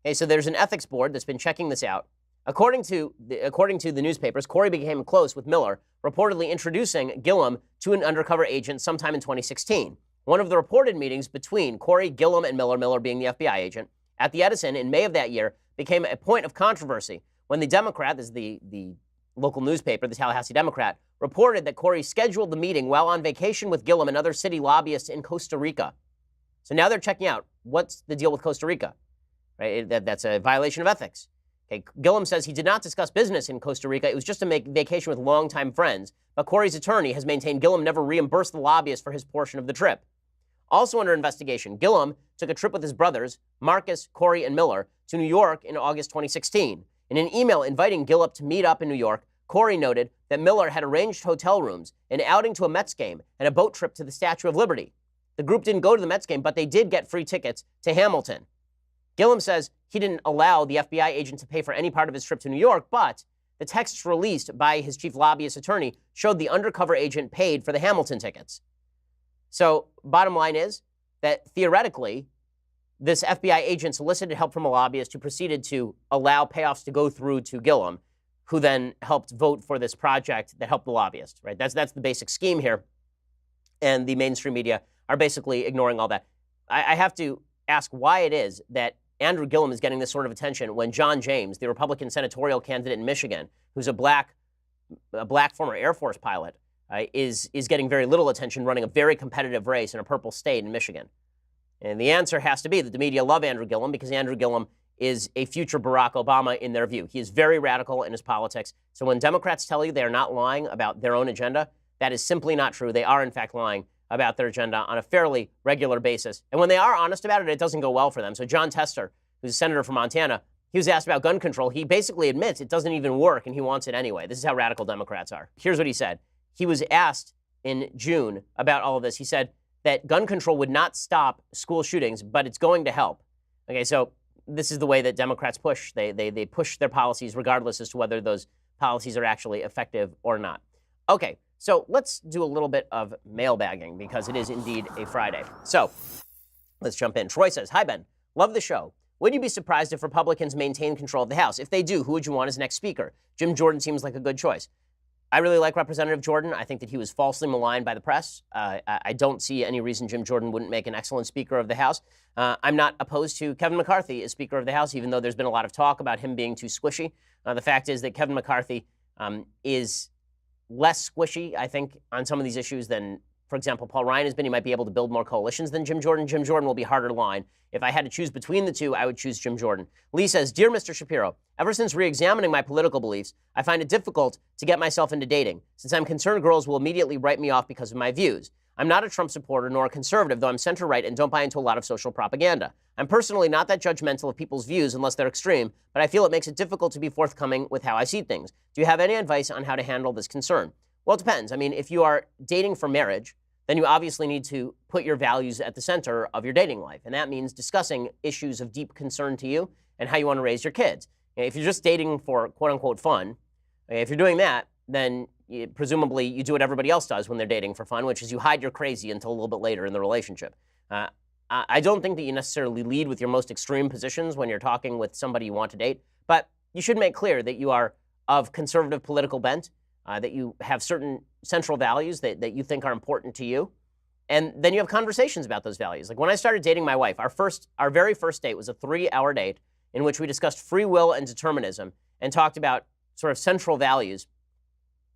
Okay, so there's an ethics board that's been checking this out. According to the newspapers, Corey became close with Miller, reportedly introducing Gillum to an undercover agent sometime in 2016. One of the reported meetings between Corey, Gillum, and Miller being the FBI agent, at the Edison in May of that year became a point of controversy when the Democrat, this is the local newspaper, the Tallahassee Democrat, reported that Corey scheduled the meeting while on vacation with Gillum and other city lobbyists in Costa Rica. So now they're checking out what's the deal with Costa Rica. Right? That's a violation of ethics. Okay, Gillum says he did not discuss business in Costa Rica. It was just a vacation with longtime friends. But Corey's attorney has maintained Gillum never reimbursed the lobbyist for his portion of the trip. Also under investigation, Gillum took a trip with his brothers, Marcus, Corey, and Miller, to New York in August 2016. In an email inviting Gillum to meet up in New York, Corey noted that Miller had arranged hotel rooms, an outing to a Mets game, and a boat trip to the Statue of Liberty. The group didn't go to the Mets game, but they did get free tickets to Hamilton. Gillum says he didn't allow the FBI agent to pay for any part of his trip to New York, but the texts released by his chief lobbyist attorney showed the undercover agent paid for the Hamilton tickets. So bottom line is that theoretically, this FBI agent solicited help from a lobbyist who proceeded to allow payoffs to go through to Gillum, who then helped vote for this project that helped the lobbyist, right? That's the basic scheme here. And the mainstream media are basically ignoring all that. I have to ask why it is that Andrew Gillum is getting this sort of attention when John James, the Republican senatorial candidate in Michigan, who's a black former Air Force pilot, is getting very little attention running a very competitive race in a purple state in Michigan. And the answer has to be that the media love Andrew Gillum because Andrew Gillum is a future Barack Obama in their view. He is very radical in his politics. So when Democrats tell you they are not lying about their own agenda, that is simply not true. They are, in fact, lying about their agenda on a fairly regular basis. And when they are honest about it, it doesn't go well for them. So John Tester, who's a senator from Montana, he was asked about gun control. He basically admits it doesn't even work, and he wants it anyway. This is how radical Democrats are. Here's what he said. He was asked in June about all of this. He said that gun control would not stop school shootings, but it's going to help. Okay, so this is the way that Democrats push. They push their policies regardless as to whether those policies are actually effective or not. Okay, so let's do a little bit of mailbagging because it is indeed a Friday. So let's jump in. Troy says, hi, Ben. Love the show. Would you be surprised if Republicans maintain control of the House? If they do, who would you want as next speaker? Jim Jordan seems like a good choice. I really like Representative Jordan. I think that he was falsely maligned by the press. I don't see any reason Jim Jordan wouldn't make an excellent Speaker of the House. I'm not opposed to Kevin McCarthy as Speaker of the House, even though there's been a lot of talk about him being too squishy. The fact is that Kevin McCarthy is less squishy, I think, on some of these issues than, for example, Paul Ryan has been. He might be able to build more coalitions than Jim Jordan. Jim Jordan will be harder to line. If I had to choose between the two, I would choose Jim Jordan. Lee says, Dear Mr. Shapiro, ever since re-examining my political beliefs, I find it difficult to get myself into dating, since I'm concerned girls will immediately write me off because of my views. I'm not a Trump supporter nor a conservative, though I'm center-right and don't buy into a lot of social propaganda. I'm personally not that judgmental of people's views unless they're extreme, but I feel it makes it difficult to be forthcoming with how I see things. Do you have any advice on how to handle this concern? Well, it depends. I mean, if you are dating for marriage, then you obviously need to put your values at the center of your dating life. And that means discussing issues of deep concern to you and how you want to raise your kids. If you're just dating for quote-unquote fun, if you're doing that, then presumably you do what everybody else does when they're dating for fun, which is you hide your crazy until a little bit later in the relationship. I don't think that you necessarily lead with your most extreme positions when you're talking with somebody you want to date, but you should make clear that you are of conservative political bent, that you have certain central values that you think are important to you. And then you have conversations about those values. Like when I started dating my wife, our very first date was a 3-hour date in which we discussed free will and determinism and talked about sort of central values.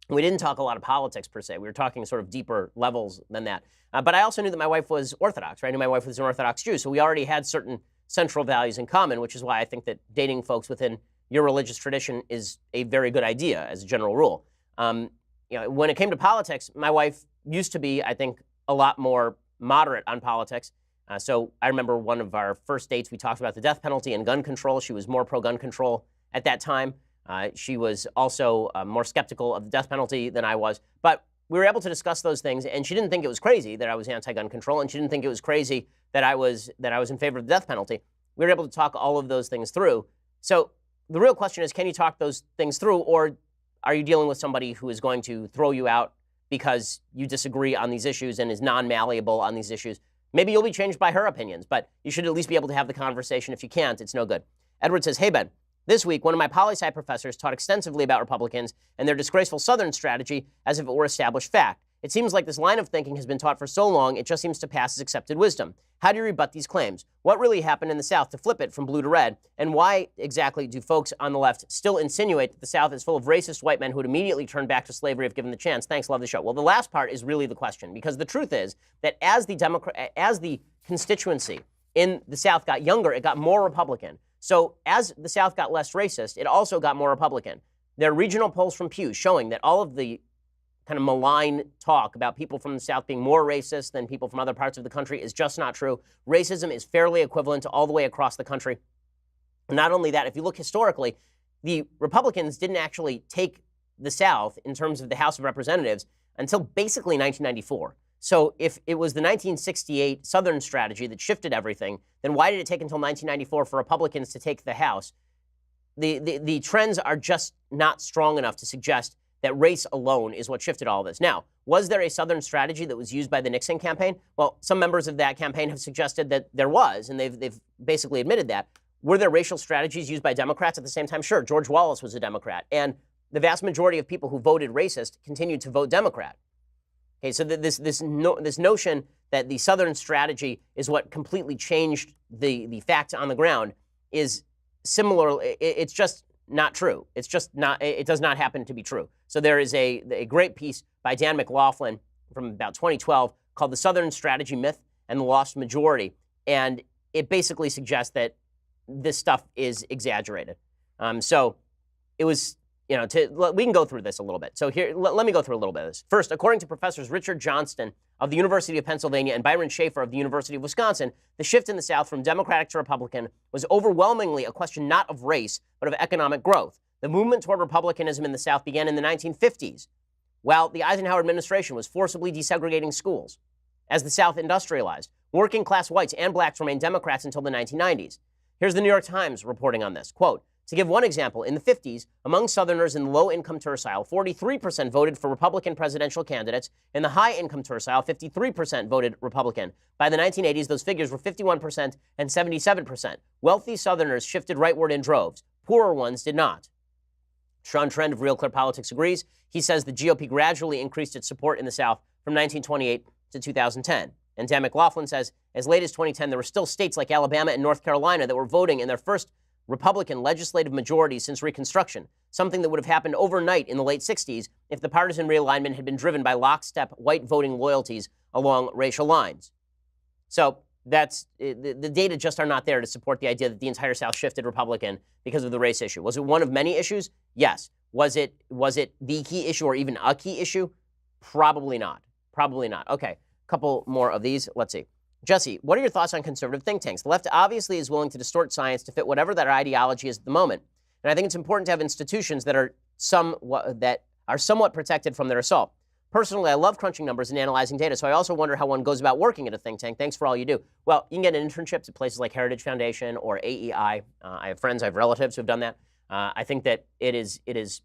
We didn't talk a lot of politics per se. We were talking sort of deeper levels than that. But I also knew that my wife was Orthodox, right? I knew my wife was an Orthodox Jew. So we already had certain central values in common, which is why I think that dating folks within your religious tradition is a very good idea as a general rule. When it came to politics, my wife used to be, I think, a lot more moderate on politics. So I remember one of our first dates, we talked about the death penalty and gun control. She was more pro-gun control at that time. She was also more skeptical of the death penalty than I was. But we were able to discuss those things, and she didn't think it was crazy that I was anti-gun control, and she didn't think it was crazy that I was in favor of the death penalty. We were able to talk all of those things through. So the real question is, can you talk those things through, or are you dealing with somebody who is going to throw you out because you disagree on these issues and is non-malleable on these issues? Maybe you'll be changed by her opinions, but you should at least be able to have the conversation. If you can't, it's no good. Edward says, hey, Ben, this week, one of my poli-sci professors taught extensively about Republicans and their disgraceful Southern strategy as if it were established fact. It seems like this line of thinking has been taught for so long, it just seems to pass as accepted wisdom. How do you rebut these claims? What really happened in the South to flip it from blue to red? And why exactly do folks on the left still insinuate that the South is full of racist white men who would immediately turn back to slavery if given the chance? Thanks, love the show. Well, the last part is really the question, because the truth is that as the constituency in the South got younger, it got more Republican. So as the South got less racist, it also got more Republican. There are regional polls from Pew showing that all of the kind of malign talk about people from the South being more racist than people from other parts of the country is just not true. Racism is fairly equivalent to all the way across the country. Not only that, if you look historically, the Republicans didn't actually take the South in terms of the House of Representatives until basically 1994. So if it was the 1968 Southern strategy that shifted everything, then why did it take until 1994 for Republicans to take the House? The trends are just not strong enough to suggest that race alone is what shifted all this. Now, was there a Southern strategy that was used by the Nixon campaign? Well, some members of that campaign have suggested that there was, and they've basically admitted that. Were there racial strategies used by Democrats at the same time? Sure, George Wallace was a Democrat, and the vast majority of people who voted racist continued to vote Democrat. Okay, so this notion that the Southern strategy is what completely changed the facts on the ground is similar. It's just not true. It's just not. It does not happen to be true. So there is a great piece by Dan McLaughlin from about 2012 called "The Southern Strategy Myth and the Lost Majority," and it basically suggests that this stuff is exaggerated. So it was. We can go through this a little bit. So here, let me go through a little bit of this. First, according to Professors Richard Johnston of the University of Pennsylvania and Byron Schaefer of the University of Wisconsin, the shift in the South from Democratic to Republican was overwhelmingly a question not of race, but of economic growth. The movement toward Republicanism in the South began in the 1950s, while the Eisenhower administration was forcibly desegregating schools. As the South industrialized, working-class whites and blacks remained Democrats until the 1990s. Here's the New York Times reporting on this. Quote, to give one example, in the 50s, among Southerners in the low-income tercile, 43% voted for Republican presidential candidates. In the high-income tercile, 53% voted Republican. By the 1980s, those figures were 51% and 77%. Wealthy Southerners shifted rightward in droves. Poorer ones did not. Sean Trend of Real Clear Politics agrees. He says the GOP gradually increased its support in the South from 1928 to 2010. And Dan McLaughlin says, as late as 2010, there were still states like Alabama and North Carolina that were voting in their first Republican legislative majority since Reconstruction, something that would have happened overnight in the late 60s if the partisan realignment had been driven by lockstep white voting loyalties along racial lines. So that's the data just are not there to support the idea that the entire South shifted Republican because of the race issue. Was it one of many issues? Yes. Was it the key issue or even a key issue? Probably not. Probably not. Okay, a couple more of these. Let's see. Jesse, what are your thoughts on conservative think tanks? The left obviously is willing to distort science to fit whatever that ideology is at the moment. And I think it's important to have institutions that are somewhat protected from their assault. Personally, I love crunching numbers and analyzing data, so I also wonder how one goes about working at a think tank. Thanks for all you do. Well, you can get internships at places like Heritage Foundation or AEI. I have friends, I have relatives who have done that. I think that it is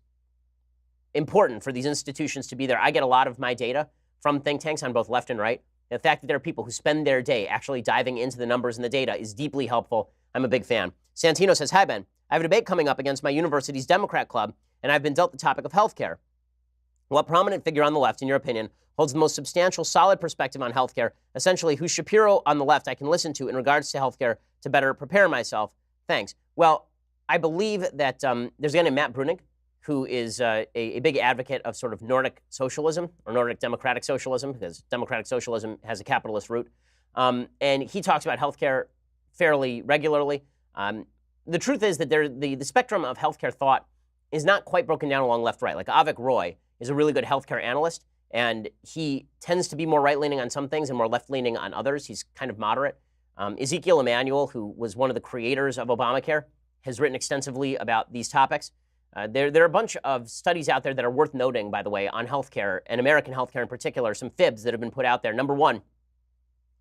important for these institutions to be there. I get a lot of my data from think tanks on both left and right. The fact that there are people who spend their day actually diving into the numbers and the data is deeply helpful. I'm a big fan. Santino says, hi, Ben. I have a debate coming up against my university's Democrat club, and I've been dealt the topic of healthcare. What prominent figure on the left, in your opinion, holds the most substantial, solid perspective on healthcare? Essentially, who's Shapiro on the left I can listen to in regards to healthcare to better prepare myself? Thanks. Well, I believe that there's a guy named Matt Brunig, who is a big advocate of sort of Nordic socialism or Nordic democratic socialism, because democratic socialism has a capitalist root. And he talks about healthcare fairly regularly. The truth is that the spectrum of healthcare thought is not quite broken down along left-right. Like Avik Roy is a really good healthcare analyst, and he tends to be more right-leaning on some things and more left-leaning on others. He's kind of moderate. Ezekiel Emanuel, who was one of the creators of Obamacare, has written extensively about these topics. There are a bunch of studies out there that are worth noting, by the way, on healthcare and American healthcare in particular, some fibs that have been put out there. Number one,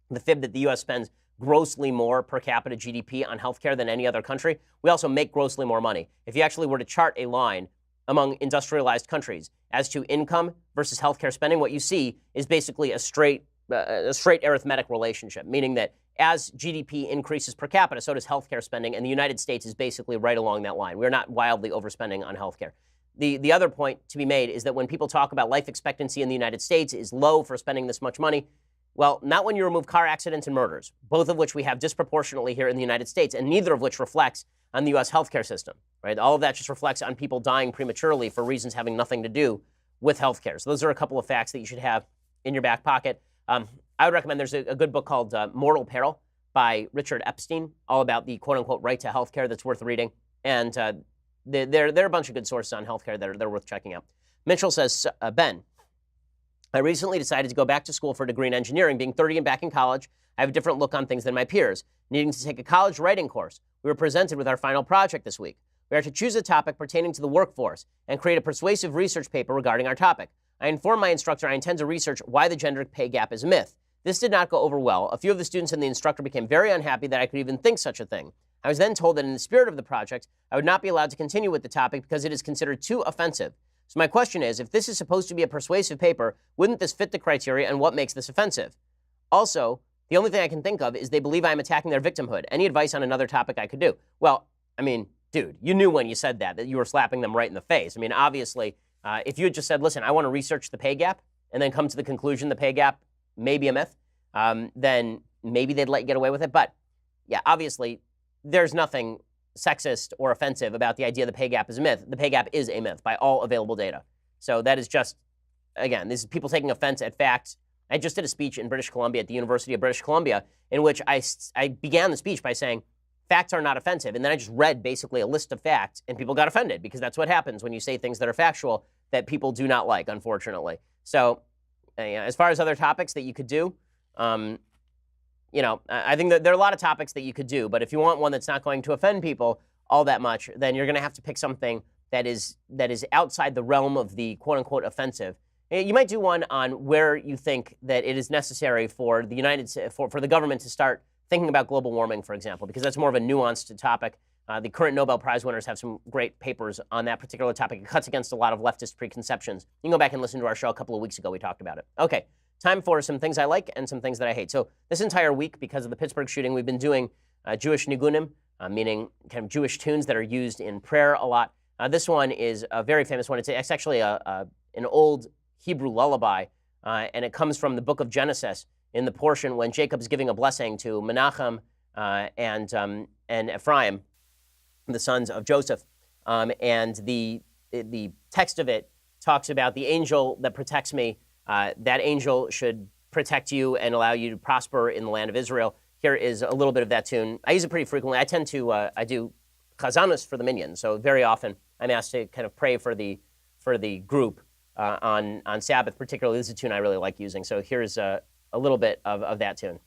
the fib that the U.S. spends grossly more per capita GDP on healthcare than any other country. We also make grossly more money. If you actually were to chart a line among industrialized countries as to income versus healthcare spending, what you see is basically a straight arithmetic relationship, meaning that as GDP increases per capita, so does healthcare spending, and the United States is basically right along that line. We're not wildly overspending on healthcare. the other point to be made is that when people talk about life expectancy in the United States is low for spending this much money, well, not when you remove car accidents and murders, both of which we have disproportionately here in the United States, and neither of which reflects on the U.S. healthcare system, right? All of that just reflects on people dying prematurely for reasons having nothing to do with healthcare. So those are a couple of facts that you should have in your back pocket. I would recommend there's a good book called Mortal Peril by Richard Epstein, all about the quote-unquote right to healthcare that's worth reading. And there are a bunch of good sources on healthcare that are worth checking out. Mitchell says, Ben, I recently decided to go back to school for a degree in engineering. Being 30 and back in college, I have a different look on things than my peers. Needing to take a college writing course, we were presented with our final project this week. We are to choose a topic pertaining to the workforce and create a persuasive research paper regarding our topic. I informed my instructor I intend to research why the gender pay gap is a myth. This did not go over well. A few of the students and the instructor became very unhappy that I could even think such a thing. I was then told that in the spirit of the project, I would not be allowed to continue with the topic because it is considered too offensive. So my question is, if this is supposed to be a persuasive paper, wouldn't this fit the criteria, and what makes this offensive? Also, the only thing I can think of is they believe I'm attacking their victimhood. Any advice on another topic I could do? Well, I mean, dude, you knew when you said that you were slapping them right in the face. I mean, obviously, if you had just said, listen, I want to research the pay gap, and then come to the conclusion the pay gap may be a myth, then maybe they'd let you get away with it. But yeah, obviously, there's nothing sexist or offensive about the idea the pay gap is a myth. The pay gap is a myth by all available data. So that is just, again, this is people taking offense at facts. I just did a speech in British Columbia at the University of British Columbia in which I began the speech by saying, facts are not offensive. And then I just read basically a list of facts, and people got offended because that's what happens when you say things that are factual that people do not like, unfortunately. So as far as other topics that you could do, I think that there are a lot of topics that you could do, but if you want one that's not going to offend people all that much, then you're going to have to pick something that is outside the realm of the quote-unquote offensive. You might do one on where you think that it is necessary for the government to start thinking about global warming, for example, because that's more of a nuanced topic. The current Nobel Prize winners have some great papers on that particular topic. It cuts against a lot of leftist preconceptions. You can go back and listen to our show a couple of weeks ago. We talked about it. Okay. Time for some things I like and some things that I hate. So this entire week, because of the Pittsburgh shooting, we've been doing Jewish nigunim, meaning kind of Jewish tunes that are used in prayer a lot. This one is a very famous one. It's actually an old Hebrew lullaby, and it comes from the book of Genesis in the portion when Jacob's giving a blessing to Menachem and Ephraim, the sons of Joseph. And the text of it talks about the angel that protects me. That angel should protect you and allow you to prosper in the land of Israel. Here is a little bit of that tune. I use it pretty frequently. I tend to, I do chazanus for the minyan. So very often I'm asked to kind of pray for the group on Sabbath, particularly. This is a tune I really like using. So here's a little bit of that tune.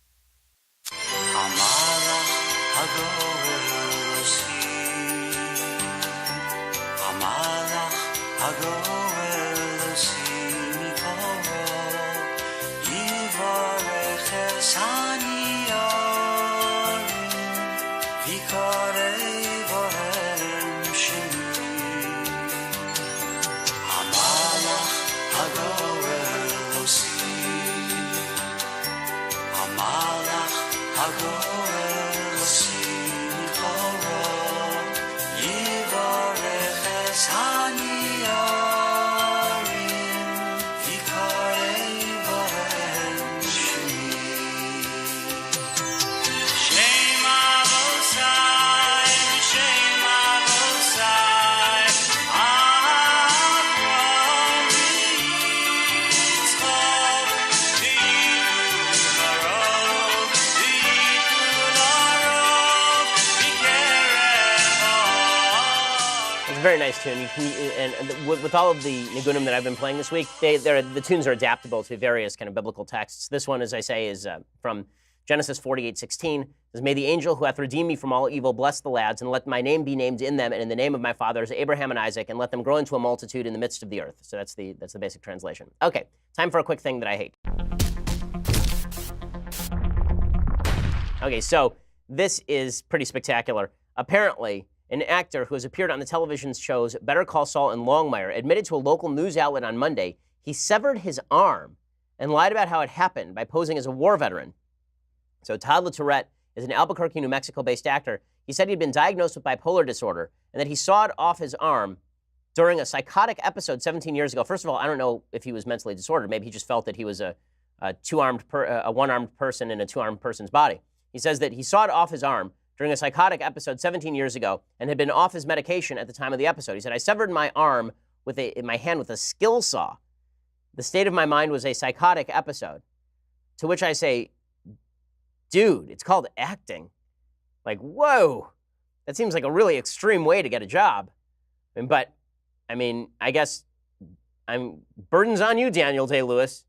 Very nice tune. You can, and with all of the nigunim that I've been playing this week, the tunes are adaptable to various kind of biblical texts. This one, as I say, is from Genesis 48:16. It says, "May the angel who hath redeemed me from all evil bless the lads, and let my name be named in them, and in the name of my fathers Abraham and Isaac, and let them grow into a multitude in the midst of the earth." So that's the basic translation. Okay, time for a quick thing that I hate. Okay, so this is pretty spectacular. Apparently, an actor who has appeared on the television shows Better Call Saul and Longmire admitted to a local news outlet on Monday he severed his arm and lied about how it happened by posing as a war veteran. So Todd LaTourette is an Albuquerque, New Mexico-based actor. He said he'd been diagnosed with bipolar disorder and that he sawed off his arm during a psychotic episode 17 years ago. First of all, I don't know if he was mentally disordered. Maybe he just felt that he was a one-armed person in a two-armed person's body. He says that he sawed off his arm during a psychotic episode 17 years ago and had been off his medication at the time of the episode. He said, I severed my arm in my hand with a skill saw. The state of my mind was a psychotic episode. To which I say, dude, it's called acting. Like, whoa, that seems like a really extreme way to get a job. But, I mean, I guess burden's on you, Daniel Day-Lewis.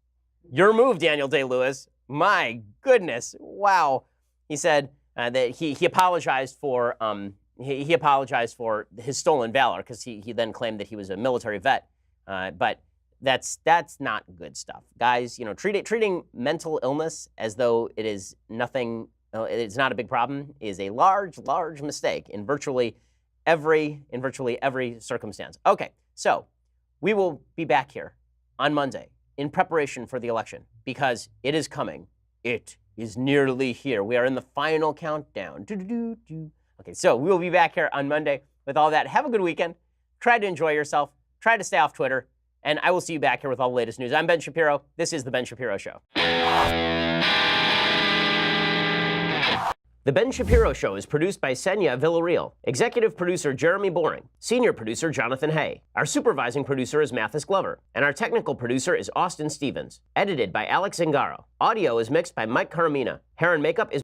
Your move, Daniel Day-Lewis. My goodness, wow. He said that he apologized for he apologized for his stolen valor because he then claimed that he was a military vet. But that's not good stuff, guys. You know, treating mental illness as though it is nothing, it's not a big problem, is a large mistake in virtually every circumstance. Okay, so we will be back here on Monday in preparation for the election because it is coming. It is nearly here. We are in the final countdown. Okay, so we will be back here on Monday with all that. Have a good weekend. Try to enjoy yourself. Try to stay off Twitter. And I will see you back here with all the latest news. I'm Ben Shapiro. This is The Ben Shapiro Show. The Ben Shapiro Show is produced by Senya Villarreal, executive producer Jeremy Boring, senior producer Jonathan Hay. Our supervising producer is Mathis Glover, and our technical producer is Austin Stevens. Edited by Alex Zingaro. Audio is mixed by Mike Caramina. Hair and makeup is